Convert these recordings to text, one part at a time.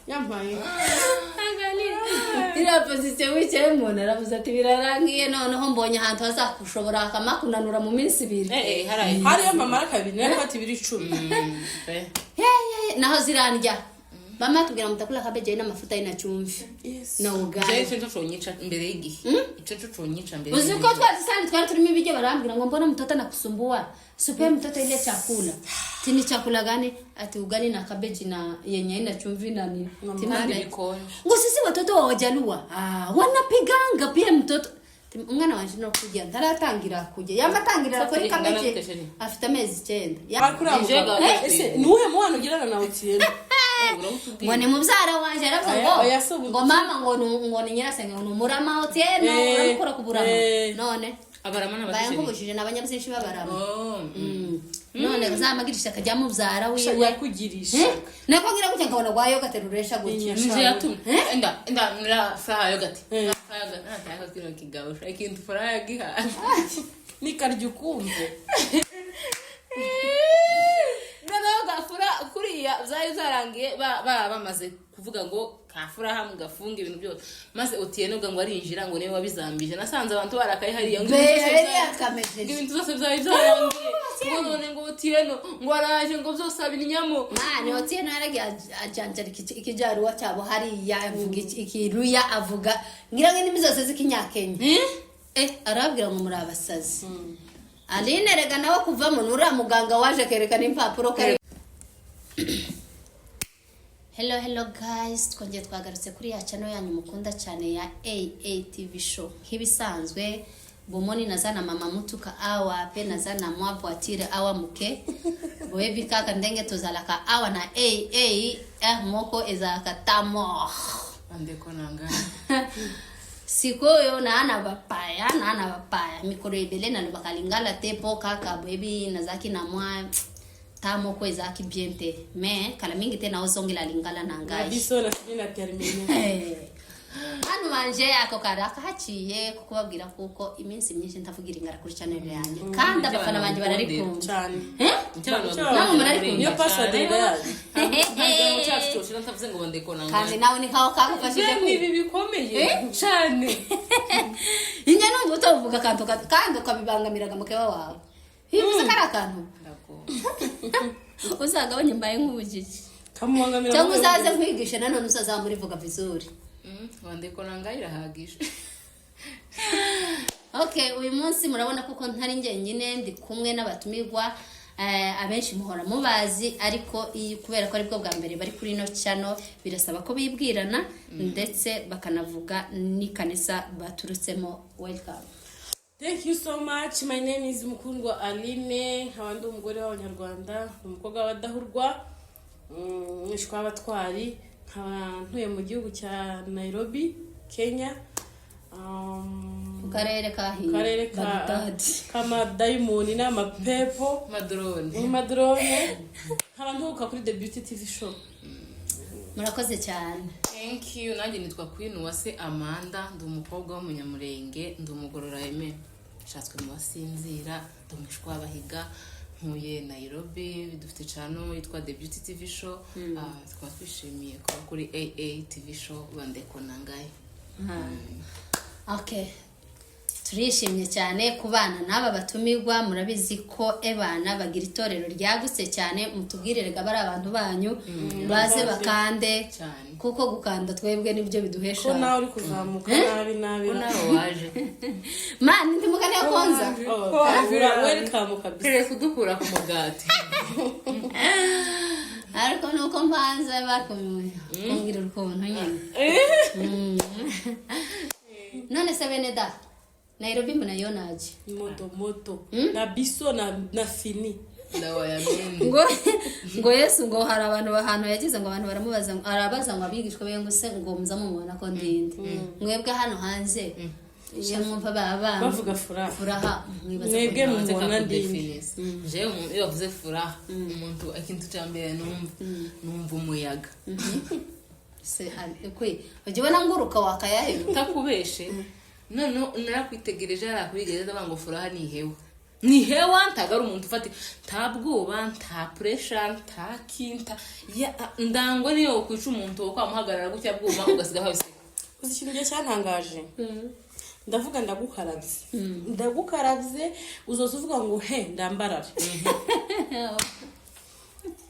Yampaye. Ira position wicaye mu naravuze ati birarangiye noneho mbonye ahantu hazakushobora akamakunanura mu minsi 2. Hari mama kabiri nako ati 10. Naho zirandya. Mama tubwira mutakula kabeje na mafuta ina chumvi. Na ugali. Cyo chonyica imbere y'igi. Ico chonyica imbere. Uziko twari turimo ibije barambira ngo mbona mtoto nakusumbua. Supe mtoto ile chakula. Tini chakula gani? Ati ugali na kabeji na yenye ina chumvi na nini? Timani ngo sisi watoto wa Wajaluo wanapiganga pia mtoto. Umwana wanje no kujya ndaratangira kujya yamatangira kuri kabeji afite amezi 9. Yakura ese nuwe mwana ugirana na Otieno. Ngo ni mubyara wanje aravuga ngo mama ngo ni nyirasenge ngo murama Otieno urakora kuburama none abarama n'abashije n'abanyabuzinshi babarama none bazamagirisha kajya mubyara wiwe yakugirisha nako ngira gutya ngabona gwa yoga teruresha gutya nje yatumye enda mira fa yoga nataka kino kigawusha ikintu fara yagiha nikarya ukumve Nanaga fura kuriya zayo zarangiye bamaze kuvuga ngo kafura hamwe gafunga ibintu byose maze Otieno ngo arinjira ngo niwe wabizambije nasanze abantu barakaye hariya ngo ibintu zose byarangiye ngo none ngo Otieno ngo araje ngo byose abinyamo mane Otieno yaragiye ajanjara ikijaruwa cyabo hariya avuga ikiruya avuga ngira ngo indimi zose z'ikinyakenya arabwira ngo muri abasazi Aline rega nawe kuva mu nura muganga waje kerekana impapuro kare. Hello guys, twongeye twagarutse kuri ya channel yanyu mukunda cyane ya AATV show. Hibisanzwe bomoni nazana mama mutuka awa pe nazana mwapo atire awa muke. Boebi kaka ndenge tozalaka awa na moko ezalaka tamo. Andeko nanga. Sikoyo na ana bapaya mikoro ebele na bakalingala tepo kaka baby nazaki na mwa tamo ko ezaki biente mais kala mingi tena ozongela lingala na ngai biso na sina termine anu manje ako karaka haciye kukubabwira kuko iminsi myinshi ntavugira ingara kuri channel yanjye kandi abafana banje bararikumva cyane namu bararikumva niyo password yaje kandi nawe ni kaho kakufashije ibi bikomeye cyane inye no gutovuga kandi ukabibangamiraga mukeba wawe hibuze karakantu uzagabanye mbaye nk'ubujiji kamubangamira cyangwa uzaze kwigisha nanone usazamuri vuga vizuri wandeko nanga irahagije Okay, uyu munsi murabona kuko ntari njyenyine ndi kumwe n'abatumirwa abenshi muhora mubazi ariko kubera ko ari bwo bwa mbere bari kuri no channel birasaba ko bibwirana ndetse bakanavuga ni kanisa baturutsemo. Welcome. Thank you so much. My name is Mukundwa Aline, abandi umugore w'Abanyarwanda, umukobwa wadahurwa, mwishwa abatwari, ntuye mu gihugu cya Nairobi, Kenya. Karere kama diamond n'amapepo madrone harantuka kuri The Beauty TV show. Murakoze cyane. Thank you. Nanjye nitwa Queen Uwase Amanda, ndi umukobwa w'umunyamurenge, ndi umugorora yeme shatswe mu basinzira, ndumishwa abahiga, ntuye Nairobi, dufite channel yitwa The Beauty TV show. Twaba twishimiye kuba kuri AA TV show bandeko nangaye. Okay. Turishimye cyane kubana n'aba batumirwa, murabizi ko ebana bagira itorero ryagutse cyane, mutubwirerega bari abantu banyu baze bakande kuko gukanda twebwe nibyo biduhesha ko nawe uri kuzamuka nabi nawe waje man ndi mugane yakonza welcome kabisa kire kudukura ku mugati ariko nuko mbanza bakomeye kungira urukundo nyine none se beneda Nairobi munayonaje moto na biso na fini ndawa ya ngo Yesu ngo hari abantu bahantu yagize ngo abantu baramubaza arabaza ngo abigishwa be ngo se ngo muzamubona ko ndinde mwebwe hano hanze je mwumva baba bavuga furaha mwebwe mubona ndinde je iyo bavuze furaha umuntu akintu cyambere numva umuyaga se kwe ujibona nguruka wakayahe utakubeshe none narakwitegereje arakubigereza bango furaha ni hewe ni hewa ntago ari umuntu ufata nta bwoba nta pressure nta kinta ndangwa niyo kwica umuntu wo kwamuhagarara gutya bwuma ugasiga hose uzi ikintu gihe cyantangaje ndavuga ndagukarabye uzoza uvuga ngo he ndambarare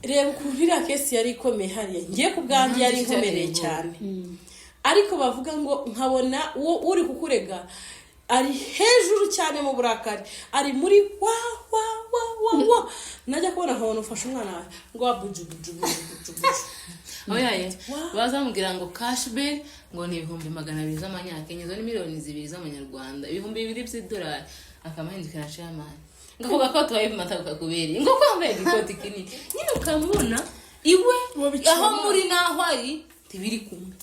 reba ukuntu iriya kesi yari ikomeye hariya ngiye ku bwanjye yari inkomereye cyane ariko bavuga ngo nkabona uwo uri kukurega ari hejuru cyane mu burakari ari muri wa najya kubona nkabona ufashe umwana wawe ngo wabujubuju aho yaye bazamubwira ngo cashback ngo ni 200,000 z'amanyakenya zo ni miliyoni 2 z'amanyarwanda 2,000 by'idolari akamahindukira chairman ngo ko twaye mata ukakuberi ngo kwambaye ikoti kinini nyine ukamubona iwe aho muri naho ari tibiri kumwe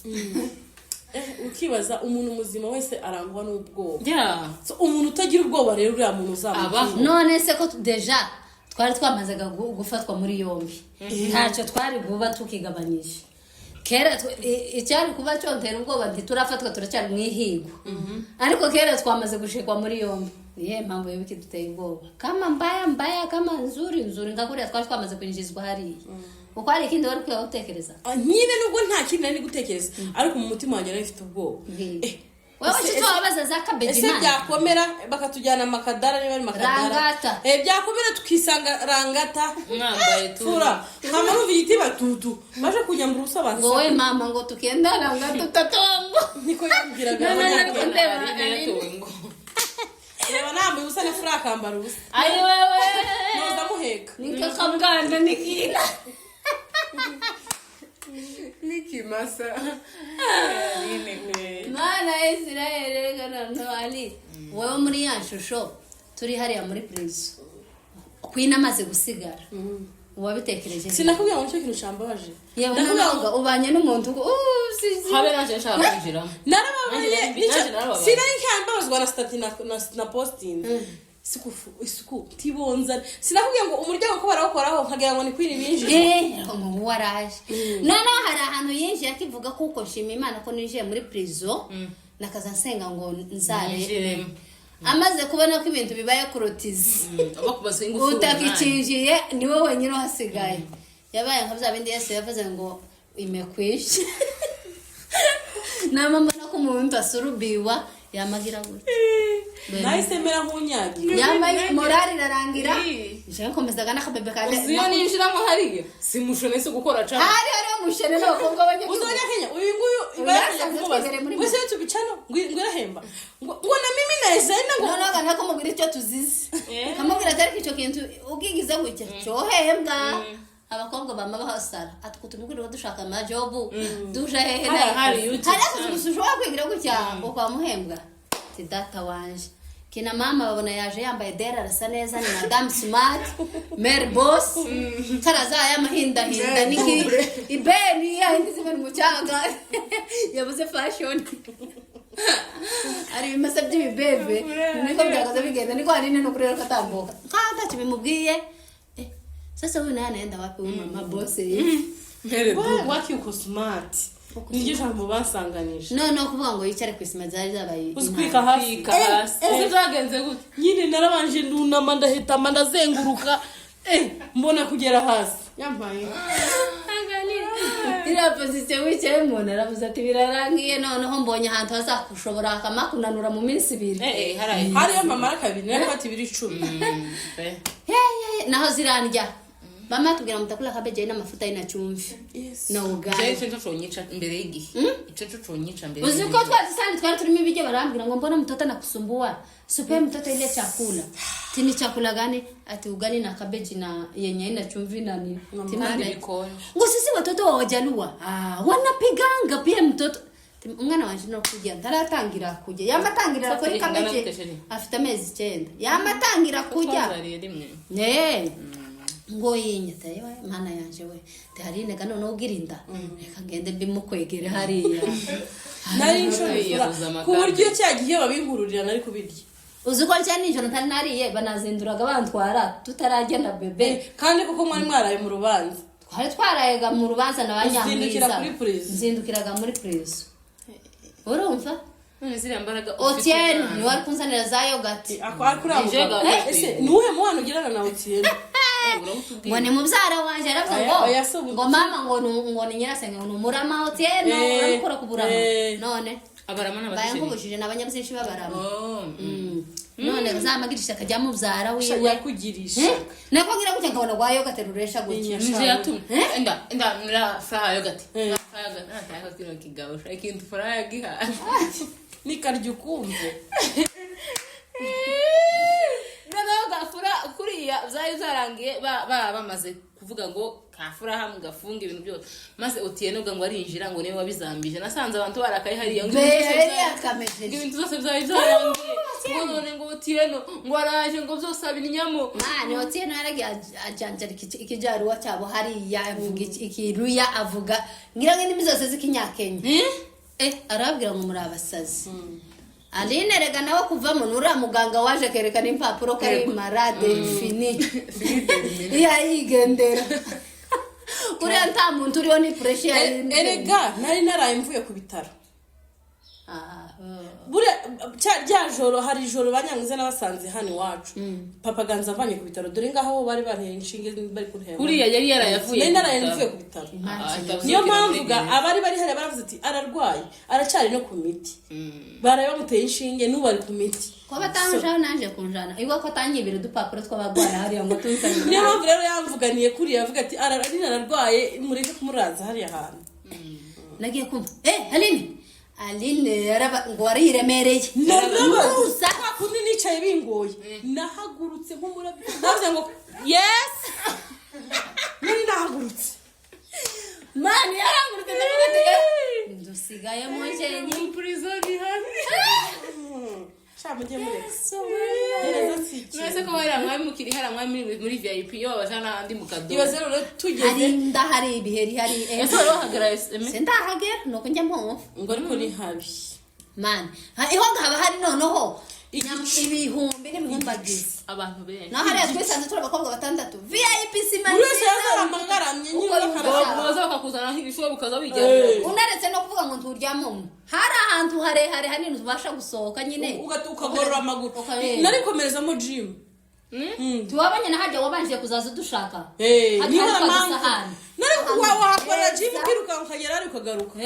ukibaza umuntu muzima wese arangwa n'ubwoba so umuntu utagira ubwoba rero uriya muntu uzamuha none se ko deja twari twamazaga gufatwa muri yombi ntacyo twari buba tukigabanyije kera icyari kuba cyontera ubwoba ntiturafatwa turacyari mwihigo ariko kera twamaze gushikwa muri yombi niye mpamvu y'ibiki duteye ubwoba kama mbaya kama nzuri ngakuriya twari twamaze kwinjizwa hariya uko ari ikindi wari kwiye gutekereza nyine nubwo nta kindi nari gutekereza ariko mu mutima wanjye nari mfite ubwoba wewe cyo wabaza za kabeji ese byakomera bakatujyana makadara niba ari makadara byakomera tukisanga rangata mwambaye tura nkama numva igitiba tutu baje kunyambura ubusabanza ngo we mama ngo tukenda rangata tutatongo niko yambwiraga ngo reba nambaye ubusa ne fura akambara ubusa ayi wewe noza muheka nika kamganda nikira nikimasa mana Israel gano ali wewe muri ya shusho turi hariya muri prison kwina amaze gusigara wabitekereje sinakubwira ngo cyo kintu cyambabaje ndakuvuga ubanye n'umuntu ngo habe naje nshaka kwinjiramo narababaye sinari nkambazwa na stati na posting isuku tibonza sinakubwiye ngo umuryango ko barawukoraho nkagira ngo ni kwiri binjije ngo waraje none hari ahantu yinjiye akivuga kuko nshima Imana ko ninjiye muri prison nakaza nsenga ngo nzare amaze kubona ko ibintu bibaye kurotizi abakubaza ingufu utakicinjiye niwe wenyine hasigaye yabaye nka bya bindi Yesu yavuze ngo imekwisha nama mbona ko umuntu asurubiwa yamagira gute nayisemera nk'unyagi yambaye morali rarangira je nkomezaga nakabebe kande uziyo ninjiramo hariya simushone se gukora cyane hari mushene n'abakobwa bajye uzonya Kenya uyu nguyu ibaraza kumubaza wese tubicano ngwirahemba ngo na mimi naizenda ngo nonaga nako mubwira icyo tuzize kamubwira atari icyo kintu ugigize gutya cyohembwa abakobwa bamba bahasara atukutumukuru dushaka amajobu duje hehe hari ushobora kwigira gutya ngo kwa muhembwa ti data wanje kina mama babona yaje yambaye dera arasa neza ni madam smart mare boss tarazaya mahinda niki ibeni yindi zimwe mu cyaga yabuze fashion ari bimasa by'ibibebe niko byagaze bigenda niko hari no kurera katambuka kandi kibimubwiye sasa huyu naye anaenda wapi huyu mama boss waki uko smart nige jambo basanganisha no kuvuga ngo yicare kwisima zari zabaye uzkwika hasi ese zagenze gute nyine narabanje ndunama ndahita mandazenguruka mbona kugera hasi yambaye ira position wicaye mu naravuze ati birarangiye noneho mbonye ahantu hazakushobora akamakunanura mu minsi 2 hariyo mama rakabiri nako ati 10 naho zirandya mama tubwira mutakula kabeje na mafuta ina chumvi na ugali cyo cyonyica imbere y'igihe cyo cyonyica imbere uziko twari turimo ibijye barambira ngo mbona mtoto nakusumbua supe mtoto ile chakula tini chakula gani ati ugali na kabeji na yenye ina chumvi na ni timani bikonje ngo sisi watoto wa Wajaluo wanapiganga pia mtoto umwana wanje no kujya ndaratangira kujya yamatangira ko kabeje afite amezi 9 yamatangira kujya ngo yinyita yewe mana yanje we ndarine gano no girinda reka ngende bimukwegere hariya nari nshobora ku buryo cyagiye babinkururira nari kubirya uziko cyane nijoro ntari nariye banazinduraga bantwara tutaragenda bebe kandi kuko mwari mwaraye mu rubanza twari twarayega mu rubanza nabanyamwiza nzindukiraga muri prison urumva none ziriya mbaraga Otieno ni wari kunzanira za yogurt akuri abo ese nuwe mwana ugirana na Otieno ngo ni mubyara wanje aravuga ngo mama ngo ni nyirasenge ngo murama Otieno arakora kuburama none abarama n'abashije bayangubujije n'abanyabyinshi babarama none uzamagirisha akajya mubyara wiwe yakugirisha nako ngira gutya nkabona gwa yogurt ruresha gutya nje yatumye enda nira fra yogurt nta kino kigabo ikintu fra yagiha nikarya ukumve gafura kuriya byari zarangiye bamaze kuvuga ngo kafura hamwe gafunga ibintu byose maze Otieno ngo arinjira ngo niwe wabizambije nasanze abantu barakaye hariya ngo ibintu byose byari byarangiye none ngo Otieno ngo araje ngo byose abinyamo mane Otieno yaragiye ajanjara ikijaruwa cyabo hariya avuga ikiruya avuga ngira ngo indimi zose z'ikinyakenya arabwira ngo muri abasazi Aline rega nawe kuvamo nura muganga waje kerekana impapuro kari marade fini ya yigendera uriya nta muntu uriho ni pressure erega nari naraye mvuye ku bitaro bure rya joro hari joro banyangize n'abasanze hano iwacu papa ganza avanye ku bitaro dore ngaho bari banteye inshinge bari kuntera uriya yari yarayavuye nari naraye mvuye ku bitaro niyo mpamvu abari bari hari baravuze ati ararwaye aracyari no ku miti baraye bamuteye inshinge n'ubari ku miti ko batanjaho nanje kunjana iwa ko tanyibira udupapuro tw'abagwaye hariya ngo tunsanye niyo mpamvu rero yamvuganiye kuri yavuga ati ararwaye mureke kumuraza hariya hantu nagiye kumva Aline yaraba ngo wariremereye narabaza kundi nicaye bingoye nahagurutse nk'umurabi navuze ngo yes nari nahagurutse mani yarangurutse ndavuga ndusigaye mu jenyi prison hano shamuje muri nese ko wari amwe mukiri hari amwe muri VIP yo bajana andi mukado ibaze rero tugeze hari ndahari ibiheri hari ese wari wahagara sindahagera nuko njya mpomva ngo ariko ni habi man iho ngaba hari noneho ibihumbi n'ibihumbagizi abantu benshi naho hariya twisanze turi abakobwa batandatu VIP simani urese yazaramagaramye baza bakakuzana nk'ibishobo bukaza bijyana unaretse no kuvuga ngo nturyamo hari ahantu harehare hanini ubasha gusohoka nyine ukagorora amaguru nari komerezamo gym tuwabanye na hajya wabanje kuzaza dushaka niho amantu nari wakora gym ukiruka ukagera ari ukagaruka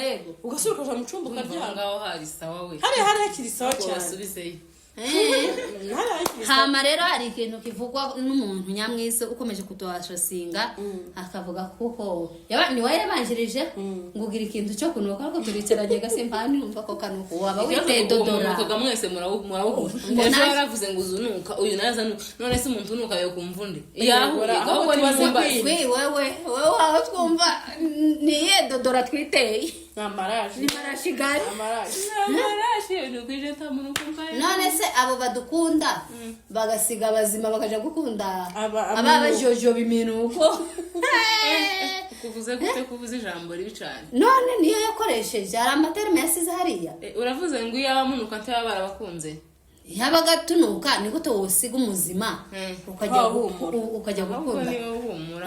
ugasuruka uja mu cumba ukaryanga ngaho hari sawa we hari hakiri sawa cyane asubizeyo hama rero hari ikintu kivugwa n'umuntu nyamwise ukomeje kutuwashasinga akavuga kuko ni waye yabanjirije ngugira ikintu cyo kunuka ariko turiceranye gasimpani umva ko kanuko waba witeye dodora ukoga mwese murawuhura ejo yaravuze ngo uzunuka uyu naza none se umuntu unuka yo kumvunde yahura ahubwo ni simba wewe aho twumva niye dodora twiteye namaraje marashigari namaraje ni kwije tamuntu kumva none se abo badukunda bagasiga abazima bakaja gukunda ababajojo biminuko kuvuze gute kuvuze ijambo ribi cyane none niyo yakoresheje ari amaterme yasize hariya uravuze ngo iyo abamunuka ntaba barabakunze yabagatunuka ni gute wosiga umuzima ukajya gukunda ni uhumura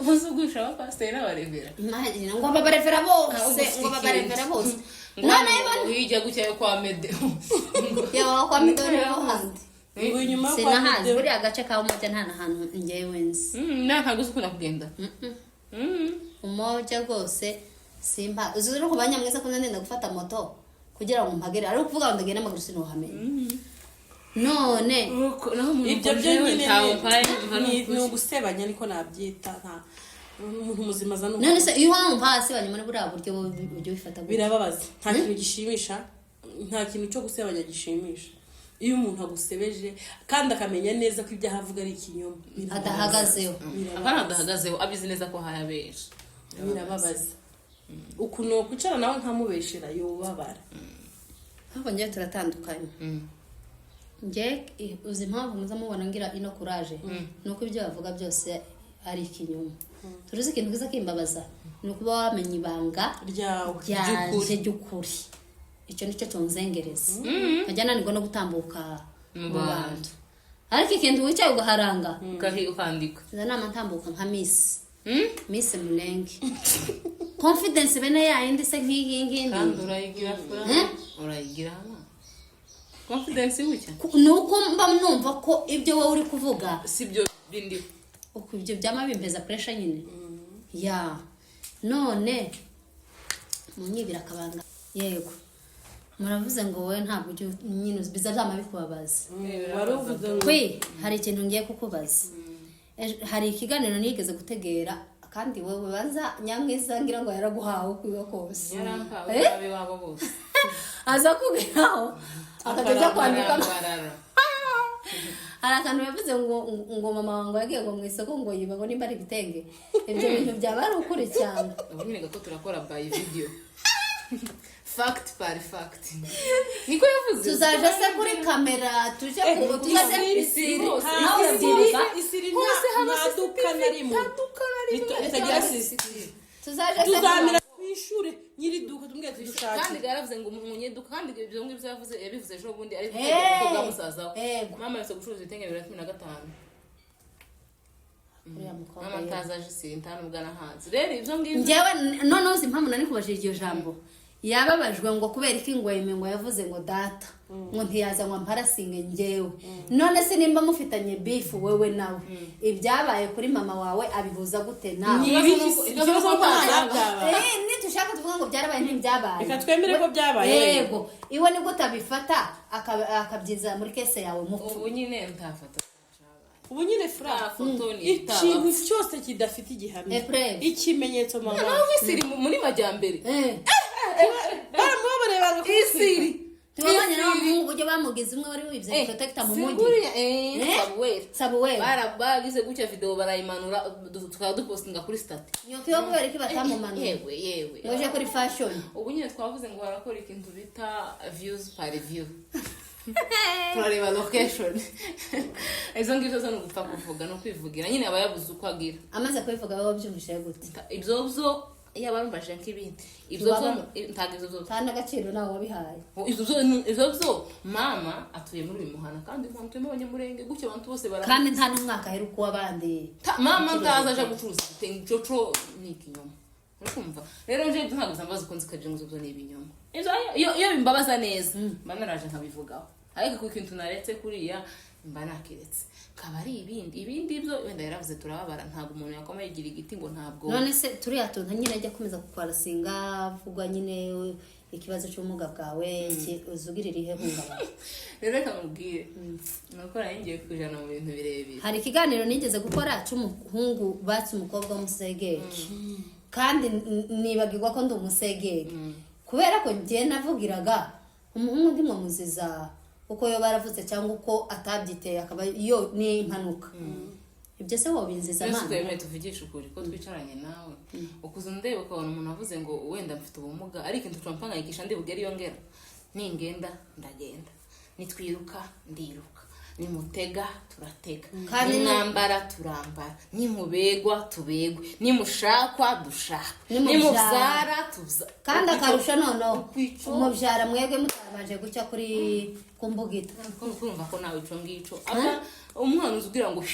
uzugusha abapasiteri n'abarevera imagine ngo babarevera bose none hijya gutya kwa Mede yawa kwa Mede rero handi ngo inyuma kwa sinahazi buri agace ka umoja nta hantu ngewe nzi nta gusukuna kugenda umoja rwose simba uzi no kubanya mwese ko ndenda gufata moto kugira ngo mpagere ari ukuvuga ngo ndagenda amaguru sino hamenye none ibyo nyine ni ugusebanya niko nabyita nta umuntu muzima za none se iyo wumva hasi banyuma buri buryo buryo bifata birababaza nta kintu gishimisha nta kintu cyo gusebanya gishimisha iyo umuntu agusebeje kandi akamenya neza ko ibyo ahavuga ari ikinyoma adahagazeho abana adahagazeho abizi neza ko hayabesha birababaza ukuno kwicara nawe nkamubeshera yubabara habo njye turatandukanye nje uzi impamvu muza mubona ngira ino courage nuko ibyo bavuga byose ari ikinyoma turuzi ikintu kiza kimbabaza nuko wamenye ibanga ryawe ry'ukuri icyo nicyo cyonzengereza ajyana nigo no gutambuka mu bantu ariko ikintu wicaye ugaharanga ukandika zana amantambuka nka Miss Mulenge confidence bene yayindi se nk'iyindi kandi urayigira fura urayigira confidence bucya nuko mba numva ko ibyo wowe uri kuvuga sibyo bindi uko ibyo byama bimpeza pressure nyine ya none munyibira akabanga yego muravuze ngo wowe ntabwo ujye nyine bizazama bikubabaza waruvuze ngo kwi hari ikintu ngiye kukubaza hari ikiganiro nigeze gutegera kandi wowe banza nyamwiza ngira ngo yaraguhawe kwiga kose yarampawe abe wabo bose aza kubiraho akajya kwandika hari akantu yavuze ngo mama wangu yagiye ngo mu isoko ngo yiba ngo nimba ari ibitenge ibyo bintu byaba ari ukuri cyane ubu nyine gato turakora by video fact par fact niko yavuze tuzaje se kuri kamera tuje tuzaje isiri nta duka na rimwe itagira CCTV tuzaje tuzamira kwishure nyiri duka tumwe tudushaka kandi yaravuze ngo umunye duka kandi ibyo ngibyo yabivuze ejo bundi ari kuvuga musaza mama yose gucuruza ibitenge 2015 mama tazaje sintana ubwana hanze rero ibyo ngibyo njyewe none uzi impamvu nari kubashira iryo jambo yababajwe ngo kubera iki ngo yemengo yavuze ngo data ngo ntiyaza ngo mparasinge njyewe none se nimba mufitanye beef wewe nawe ibyabaye kuri mama wawe abihuza gute nawe nitushaka tuvuga ngo byarabaye ntibyabaye reka twemere ko byabaye yego iwe nibwo utabifata akabyiza muri kese yawe mupfu ubu nyine ntafata ubu nyine fura ikintu cyose kidafite igihamya ikimenyetso mama nawe isiri muri majyambere baramubarebaga ku isiri tubanye nawe mu buryo bamugize umwe wari wibye protector mu mujyi sabuwera barabagize gutya video barayimanura tukaba dupostinga kuri stat nyoka yo kubera iki batamumanura yewe ngoje kuri fashion ubu nyine twavuze ngo barakora ikintu bita views per view turareba location izo ngibyo zo gupfa kuvuga no kwivugira nyine aba yabuze uko agira amaze kwivuga baba byumvishe gute ibyo byo yabarumbaje nk'ibindi ibyo byo ntago ibyo byo tana gaciro nawe wabihaye ibyo byo mama atuye muri uyu muhana kandi umuntu tuye abanyamurenge gutyo abantu bose bara kandi nta n'umwaka heruka wabandi mama ndaza aje gucuruza ibitenge coco ni ikinyoma urumva rero nje ntago zambaza uko nzikaje ngo zo ni ibinyoma iyo bimbabaza neza mba naraje nkabivugaho ariko kuko ikintu naretse kuriya mba nakiretse kaba ari ibindi ibyo wenda yaravuze turababara ntabwo umuntu yakomeye igira igiti ngo ntabwo none se turiya tuntu nyine ajya komeza kukwarasinga vugwa nyine ikibazo cy'umuga bwawe uzugirira ihe hungabana rero reka mubwire nuko ngiye kujana mu bintu birebire hari ikiganiro nigeze gukora cy'umuhungu batse umukobwa w'umusegeri kandi nibagirwa ko ndi umusegeri kubera ko ngiye navugiraga umuhungu ndimwe muziza uko yo baravuze cyangwa uko atabyiteye akaba yo ni impanuka ibyo se wobinziza amana twese tuvugisha ukuri ko twicaranye nawe ukuze ndebe ukabona umuntu avuze ngo wenda mfite ubumuga ariko ntucampangayikisha ndi bugere iyo ngera ningenda ndagenda nitwiruka ndiruka nimutega turatega nimwambara turambara nimubegwa tubegwe nimushakwa dushaka nimubyara tuza kandi akarusha noneho umubyara mwebwe mutabanje gucya kuri kumbugita kumva ko nawe ico ngico aba umwana uzugira ngo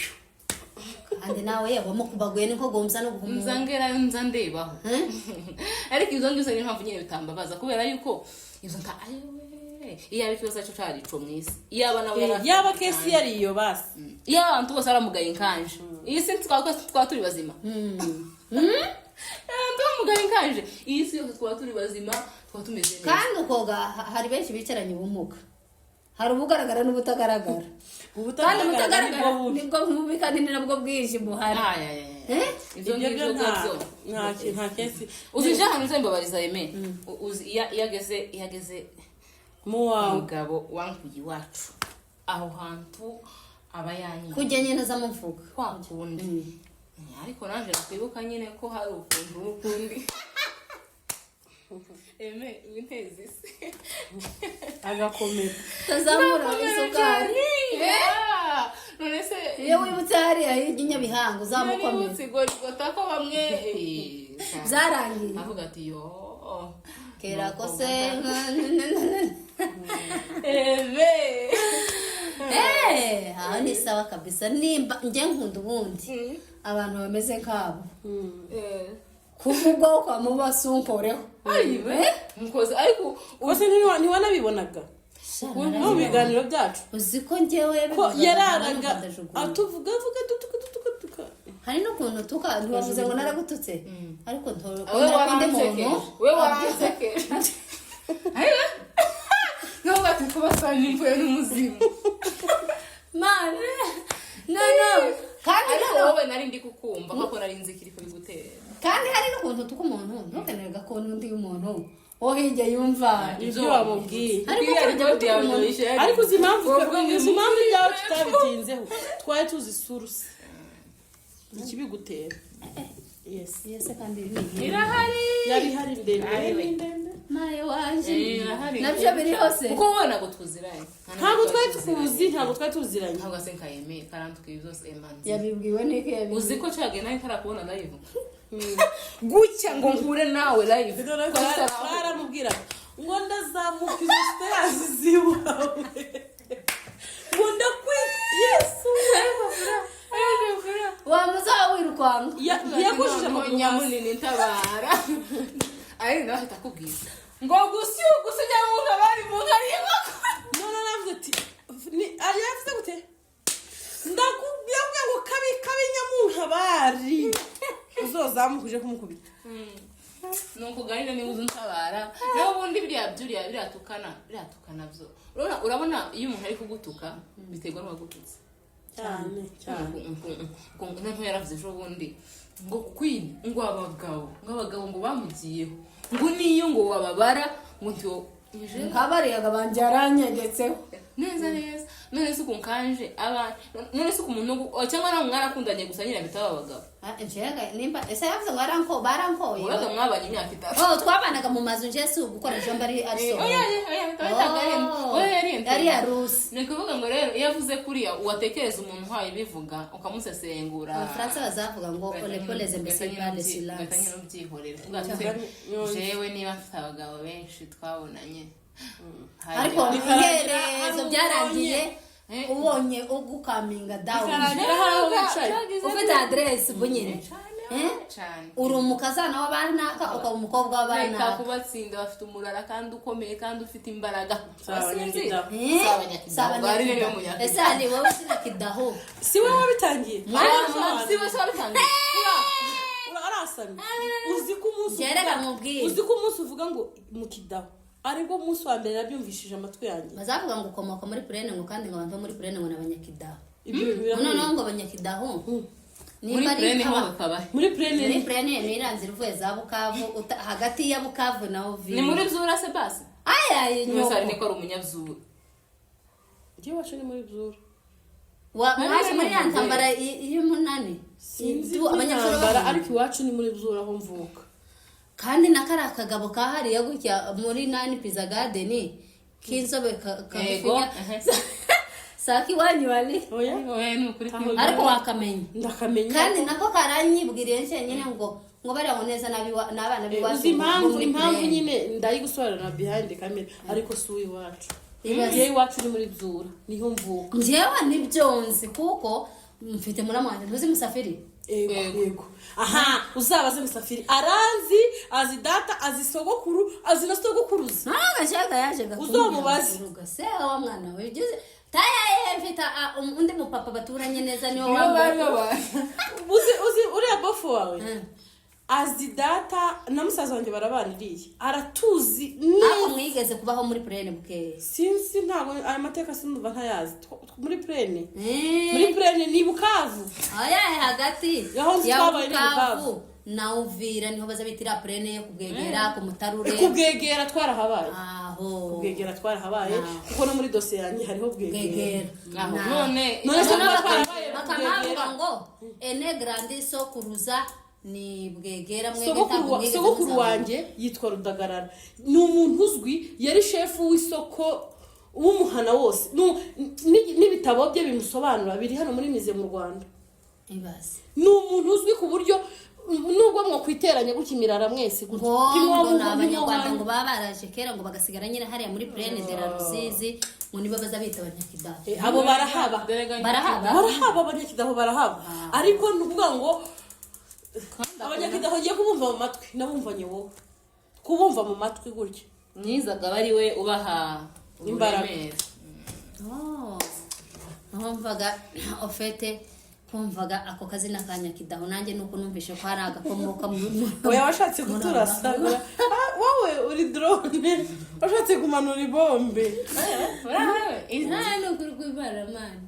kandi nawe yabamo kubaguye niko gomza no guhumura nzangera nza ndebaho ariko izo ngibyo ni mpamvu nyine bitambabaza kubera yuko izo nta iya bikibaza cyo cyari ico mwisi iyaba nawe yaba kesi yari iyo basi iya abantu bose aramugaye inkanje iyi si twaba turi bazima tumugaye inkanje iyi si yose twaba turi bazima twaba tumeze neza kandi ukoga hari benshi bicaranye ubumuga hari ubugaragara n'ubutagaragara kandi ubutagaragara nibwo bubi kandi ni nabwo bwije buhari ibyo ngibyo nta kesi uzije ahantu uzembabariza yeme uzi iyageze umugabo wankuye iwacu aho hantu aba yanyu kujya nyine za muvuga kwa kundi ariko naje kwibuka nyine ko hari ukuntu ukundi eme wintezi agakomera tazamura isukari none se iyo wibutse hariya hirya Nyabihanga uzamukomera sigorigota ko bamwe byarangiye avuga ati yo kera ko se aha ni sawa kabisa nimba njye nkunda ubundi abantu bameze nk'abo kuvugwa ukamubasunkoreho ayiwe mukoze ariko ubase ntiwanabibonaga mu biganiro byacu uzi ko njyewe ko yararaga atuvuga tuka hari n'ukuntu ntiwavuze ngo naragututse ariko we waransekeje ayiwe nubwo ati kubasana imvuye n'umuzimu mane no kandi ariko wowe nari ndi kukumva kuko nari nzi kiri kubigutera kandi hari n'ukuntu tuka umuntu ntukenere gakona undi y'umuntu wo hirya yumva ibyo wamubwiye ariko uzi impamvu ibyawe tutabitinzeho twari tuzi surusi ikibigutera yes kandi irahari yari hari ndende nayo waje nabyo biri hose kuko ubona ngo tuziranye ntabwo twari tuziranye ntabwo se nkayemeye karantukiye byose emanzi yabibwiwe n'iki yabibwiwe uzi ko cyage nawe karakubona live gutya ngo nkure nawe live twaramubwira ngo ndazamuka izo stairs ziwawe ngo yesu wamuzaho wirukanka yakujije amaguru nyamunini ntabara ari nawe atakubwira ngo gusujya mu kabari mu karimo none navuze ati yavuze gute ndakubwira ngo kabi nyamunkabari uzozamukuje kumukubita nuko ganira ni uzuntabara naho ubundi biriya tukana byo urabona iyo umuntu ari kugutuka biterwa n'uwagututse cyane nko yaravuze ejo bundi ngo queen ngo abagabo ngo bamugiyeho ngo niyo ngo wababara ngo ntiwo nkabariyaga banje yaranyegetseho neza none se ukunkanje none se umuntu cyangwa nawe mwarakundanye gusa nyine bitaba abagabo nimba ese yavuze ngo barankoye uraga mwabanye imyaka 3 twabanaga mu mazu nje si ugukora ijambo ari so yari yarusi ni kuvuga ngo rero iyo avuze kuriya uwatekereza umuntu uhaye bivuga ukamusesengura abafaransa bazavuga ngo olepoleze mbese bale silence jewe niba mfite abagabo benshi twabonanye ariko iherezo byarangiye ubonye ugukaminga down ufite adresse ubwo nyine uri umukazana w'abanaka ukaba umukobwa w'abanaka kubatsinda bafite umurara kandi ukomeye kandi ufite imbaraga ese hari wowe sinakidaho si wowe wabitangiye arasamye uzi ko umunsi uvuga ngo mu kidaho aribwo munsi wa mbere nabyumvishije amatwi yanjye bazavuga ngo ukomoka muri Purene ngo kandi ngo abantu muri Purene ngo n'abanyakidaho noneho ngo abanyakidaho muri Purene ni iranzira uvuye za Bukavu hagati ya Bukavu na Uvira ni muri Zura se basi nyoko ni ko ari umunyabzura ngiye wacu ni muri Zura mwaje muri yantambara y'umunani sinzi abanyazura ariko iwacu ni muri Zura aho mvuka kandi nakari akagabo kahariye gutya muri nani pizza garden k'inzobe kagufinya saki wanyu wali oya ni ukuri ariko wakamenya ndakamenya kandi nako karanyibwiriye nyine ngo bariya neza n'abana biwacu impamvu nyine ndayigusobanura behind camera ariko si uwiwacu iwacu ni muri Zura niho mvuka njyewe nibyonzi kuko mfite muramwanje ntuzi musafiri yego aha uzabaze musafiri azi data azi sogokuru azi na sogokuruza nagashaka yaje uzomubaze se wa mwana we ugeze taya mfite undi mupapa baturanye neza niwe wambaye uzi uriya bofo wawe azi data na musaza wanjye barabaniriye aratuzi nako mwigeze kubaho muri Purene bukeye sinzi ntabwo aya mateka sinumva ntayazi muri Purene ni Bukavu hagati ya Bukavu na Uvira niho baza bitira Purene yo kubwegera ku mutarure kubwegera twarahabaye aho kubwegera twarahabaye kuko no muri dosiye yanjye hariho bwegera none bakanavuga ngo ene grandi so kuruza ni bwegera sogokuru wanjye yitwa Rudagarara ni umuntu uzwi yari shefu w'isoko w'umuhana wose n'ibitabo bye bimusobanura biri hano muri mize mu Rwanda ni umuntu uzwi ku buryo nubwo mwakwiteranya gukimirara mwese abanyarwanda ngo baba baraje kera ngo bagasigara nyine hariya muri Purene de la Rusizi ngo niba baza bita abanyakidaho abo barahaba abanyakidaho barahaba ariko nuvuga ngo abanyakidaho ugiye kubumva mu matwi nabumvanye wowe kubumva mu matwi gutya mwizaga bari we ubaha imbaraga. Numvaga ofete kumvaga ako kazina ka Nyakidaho nanjye nuko numvishe ko hari agakomoka mu oya washatse kuturasa wowe uri drone washatse kumanura ibombe intara no kurwibara mani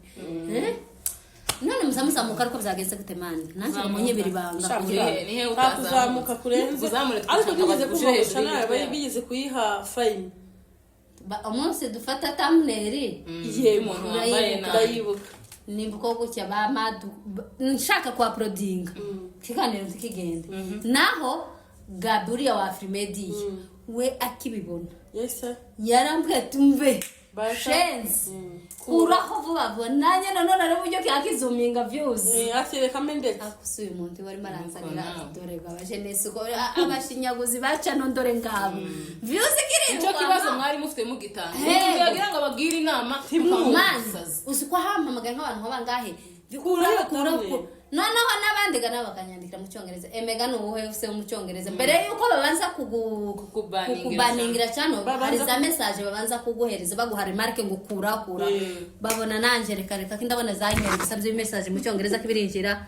none muzamuzamuka ariko byagenze gute mani nanjye umunye biri banga nihe utazamuka kurenze ariko tugeze kumusha nawe bigeze kuyiha fine umunsi dufata thumbnail ye umuntu wambaye ndayibuka nimbuko gutya ba madu nshaka kwa prodinga kiganiro kigende naho Gabriel wa Afrimedi we akibibona yes yarambwe tumve chance kuraho vuba vuba nanye none ari buryo kyakizuminga views akireka mendetse akusuye umuntu wari maranzanira dore gabaje nese ko abashinyaguzi baca nondore ngabo views kiri cyo kibazo mwari mufite mugitanga yagira ngo abagire inama manzazi usiko hampamagaye nk'abantu bangahe kuraho noneho n'abandi gana bakanyandikira mu cyongereza emega n'ubuhe ufite mu cyongereza mbere yuko babanza kukubaningira cyane hari za message babanza kuguhereza baguha remarque ngo kura babona nanje reka kindabona za email bisabye message mu cyongereza kibirinjira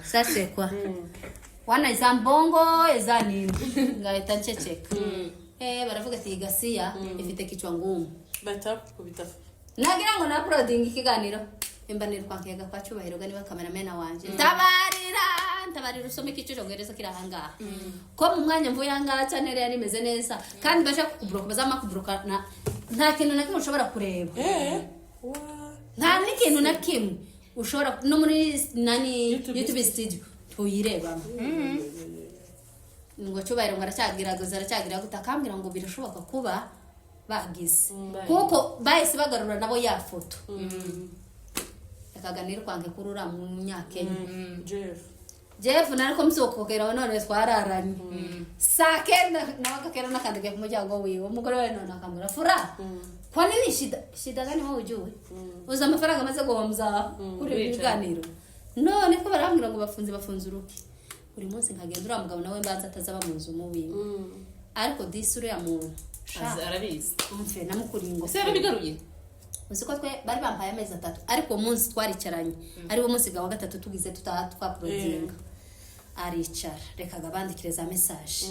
sase kwa wana izambongo ezanini ngahita nceceka baravuga ati Gasiya ifite kichwa ngumu batakubita nagira ngo na uploading ikiganiro imbanira kwankega kwa cyubahiro gani ba cameraman wanje tabarira usome kicyongereza kirahanga ko mu mwanya mvuye hanga channel yari imeze neza kandi basha kukubroka bazama kubroka nta kintu na kimwe ushobora kureba nta n'ikintu na kimwe ushobora no muri nani YouTube studio tuyireba ngo cyubahiro ngaracagira gutakambira ngo birashoboka kuba bagize kuko bahise bagarura nabo ya foto akaganira kwange kurura mu Nyakenya Jeff nariko msokokera none twararanye sakenda nawakakera nakandike ku muryango wiwe umugore we none akamura fura kwa nini shida gani wowe ujue uza amafaranga maze guhomza kuri biganiro none ko barambwira ngo bafunze uruki buri munsi nkagenda ura mugabo nawe mbanza atazaba mu nzu mubiwe ariko disure ya muntu arabizi umfe namukuringo se bigaruye Usiko twe bari bampaye amezi 3 ariko umunsi twaricaranye ari wo munsi gawa 3 tugize twa prodinga aricara rekaga bandikire za message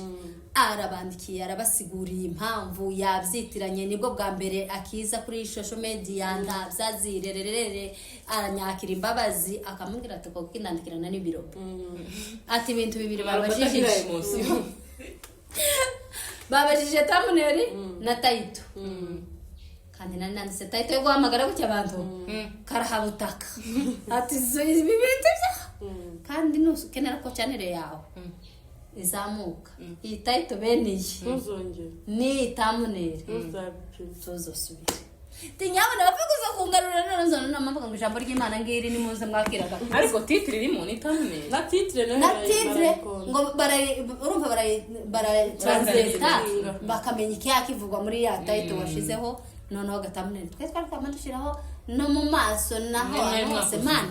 arabandikiye arabasiguriye impamvu yabyitiranye nibwo bwa mbere akiza kuri social media ndabyazirererere aranyakira imbabazi akamubwira ati ko kinandikirana n'ibiro ati ibintu bibiri babajije thumbnail na title kandi nanditse title yo guhamagara gutya abantu karahabutaka ati zo ibi bintu kandi nukenera ko channel yawe izamuka iyi title beneye ni thumbnail tuzosubira tinyabona bavuga kungarura none namavuga ngo ijambo ry'Imana ngiri ni muze mwakiraga ariko titre irimo ni thumbnail na titre ngo urumva bara translate bakamenya iki yakivugwa muri ya title washizeho noneho gatamune twe twarakamandishiraho no mu maso naho hose man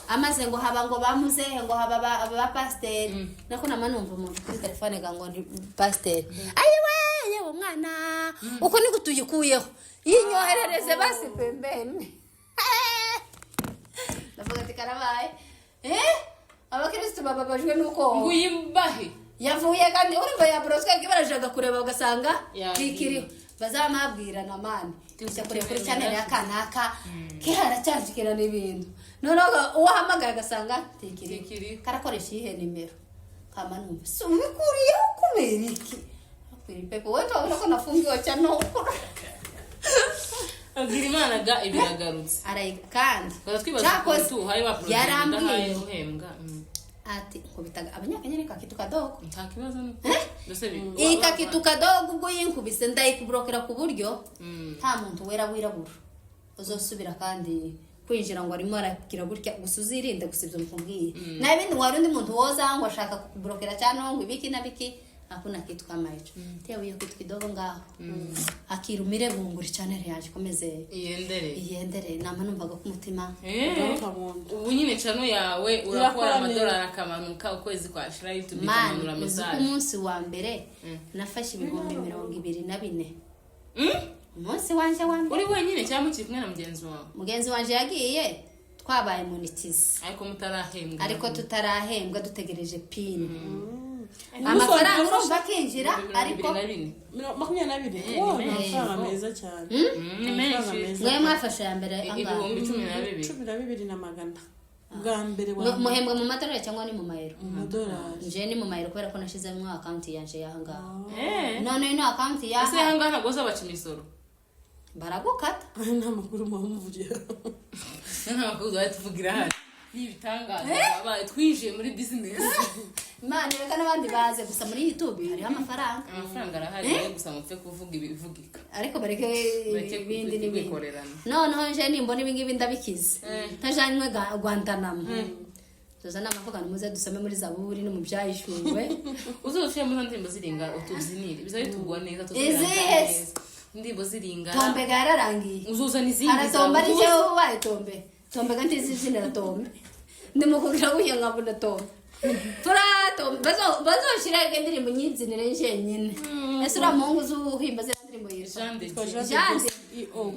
amaze ngo haba ngo bamuze ngo haba ba pasteur nako namanumva umuntu kuri telefone gango ndi pasteur ayiwe yewe mwana uko ni gutuyikuyeho yinyoherereze basi pembeni ndavuga ati karabaye abakristo bababajwe nuko nguyimbahe yavuye kandi urumva ya broska kibarajaga kureba ugasanga kikiriho bazamabwira na mani tujya kuri channel ya kanaka kihara cyajikira n'ibintu none uwahamagara gasanga tikiri karakoresha ihe nimero kama numva so bikuriye kubera iki akwiri pepe wewe urako nafungiwe cyano agira Imana ga ibiragarutse arayi kandi twibaza ko tuhaye wa product ndahaye uhembwa ati kubitaga abanyakenya reka kitu kadogo nta kibazo no ika kitu kadogo ubwo yinkubise ndayikubrokera ku buryo nta muntu wera wirabura uzosubira kandi kwinjira ngo arimo arakira gutya gusuzirinde gusibyo mukubwiye na ibindi wari undi muntu woza ngo ashaka kukubrokera cyane ngo ibiki na biki hakuna kitu kama hicho. Tia hiyo kitu kidogo ngaho akirumire bunguri channel yaje komeze iyendere nama numvaga ku mutima ubu nyine chano yawe urakora amadolari akamanuka ukwezi kwa shira YouTube ikamanura message umunsi wa mbere nafashe ibihumbi 24 umunsi wanje wa mbere uri wenyine cyangwa ukiri kumwe na mugenzi wanje yagiye twabaye monetize ariko tutarahembwa dutegereje pin amafaranga urumva kinjira ariko 22 amafaranga meza cyane mwe mwafashe ya mbere ibihumbi 12 na magana bwa mbere muhembwa mu madolari cyangwa ni mu mayero madolari nje ni mu mayero kubera ko nashizemo account yanje yahanga none ino account yaha ese yanga ntago zabaca imisoro baragukata nta makuru muvugira nta makuru tuvugira hano nibitangaza babaye twinjiye muri business Imana reka nabandi baze gusa muri YouTube hari amafaranga arahari gusa mupfe kuvuga ibivugika ariko bareke ibindi nibikorerana noneho nje nimbona ibingibi ndabikize ntajanywe Guantanamo tuzana amavuga muze dusome muri Zaburi no mu byayishuwe uzofye mu ndimbo ziringa utuzinire bizabitugwa neza tuziranga ndimbo ziringa tombe gararangiye uzuzana izindi aratomba ari cyo ubaye tombe kandi izina tombe ndimukubira kuyenga buna tombe Furato bazoshira indirimbo nyinzinire njenyine ese uramungu uzuhimba z'indirimbo yitwa Jande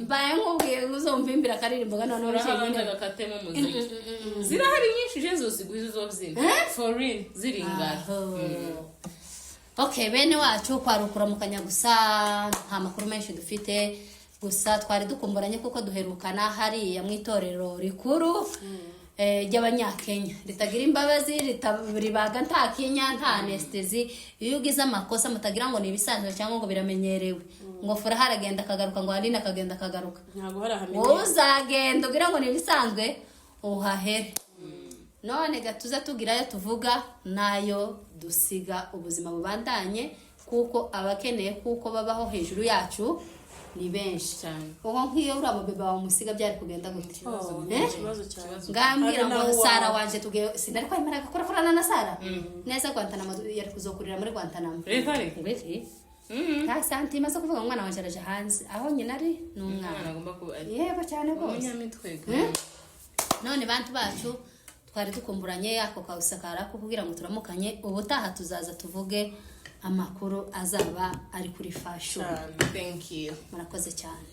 mbaye nkubwiye uzomvimbira karirimbo none njenyine gakatemo muziki zirahari nyinshi je zosiguye uzovyina for real ziringana Okay bene wacu kwarukura mukanya gusa nta makuru menshi dufite gusa twari dukumburanye kuko duherukana hari ya mwitorero rikuru ry'abanyakenya ritagira imbabazi ribaga nta Kenya nta anesthesi iyo ugize amakosa mutagira ngo ni ibisanzwe cyangwa ngo biramenyerewe ngo fura haragenda kagaruka ngo Aline akagenda kagaruka ntago harahamenye uzagenda ugira ngo ni ibisanzwe uhahere none gatuza tugirayo tuvuga nayo dusiga ubuzima bubandanye kuko abakeneye kuko babaho hejuru yacu ni benshi cyane kuko nk'iyo uri amabebe wa musiga byari kugenda gute ikibazo cyane ngambira ngo Sara wanje tuge sinari kwemera gukora furana na Sara neza Guantanamo yari kuzokurira muri Guantanamo santima zo kuvuga umwana wanje araje hanze aho nyina ari n'umwana agomba kuba yego cyane rwose umunyamitwega none bantu bacu twari dukumburanye ako kawusakara ko kugira ngo turamukanye ubutaha tuzaza tuvuge amakuru azaba ari kuri fashion. Thank you. Murakoze cyane.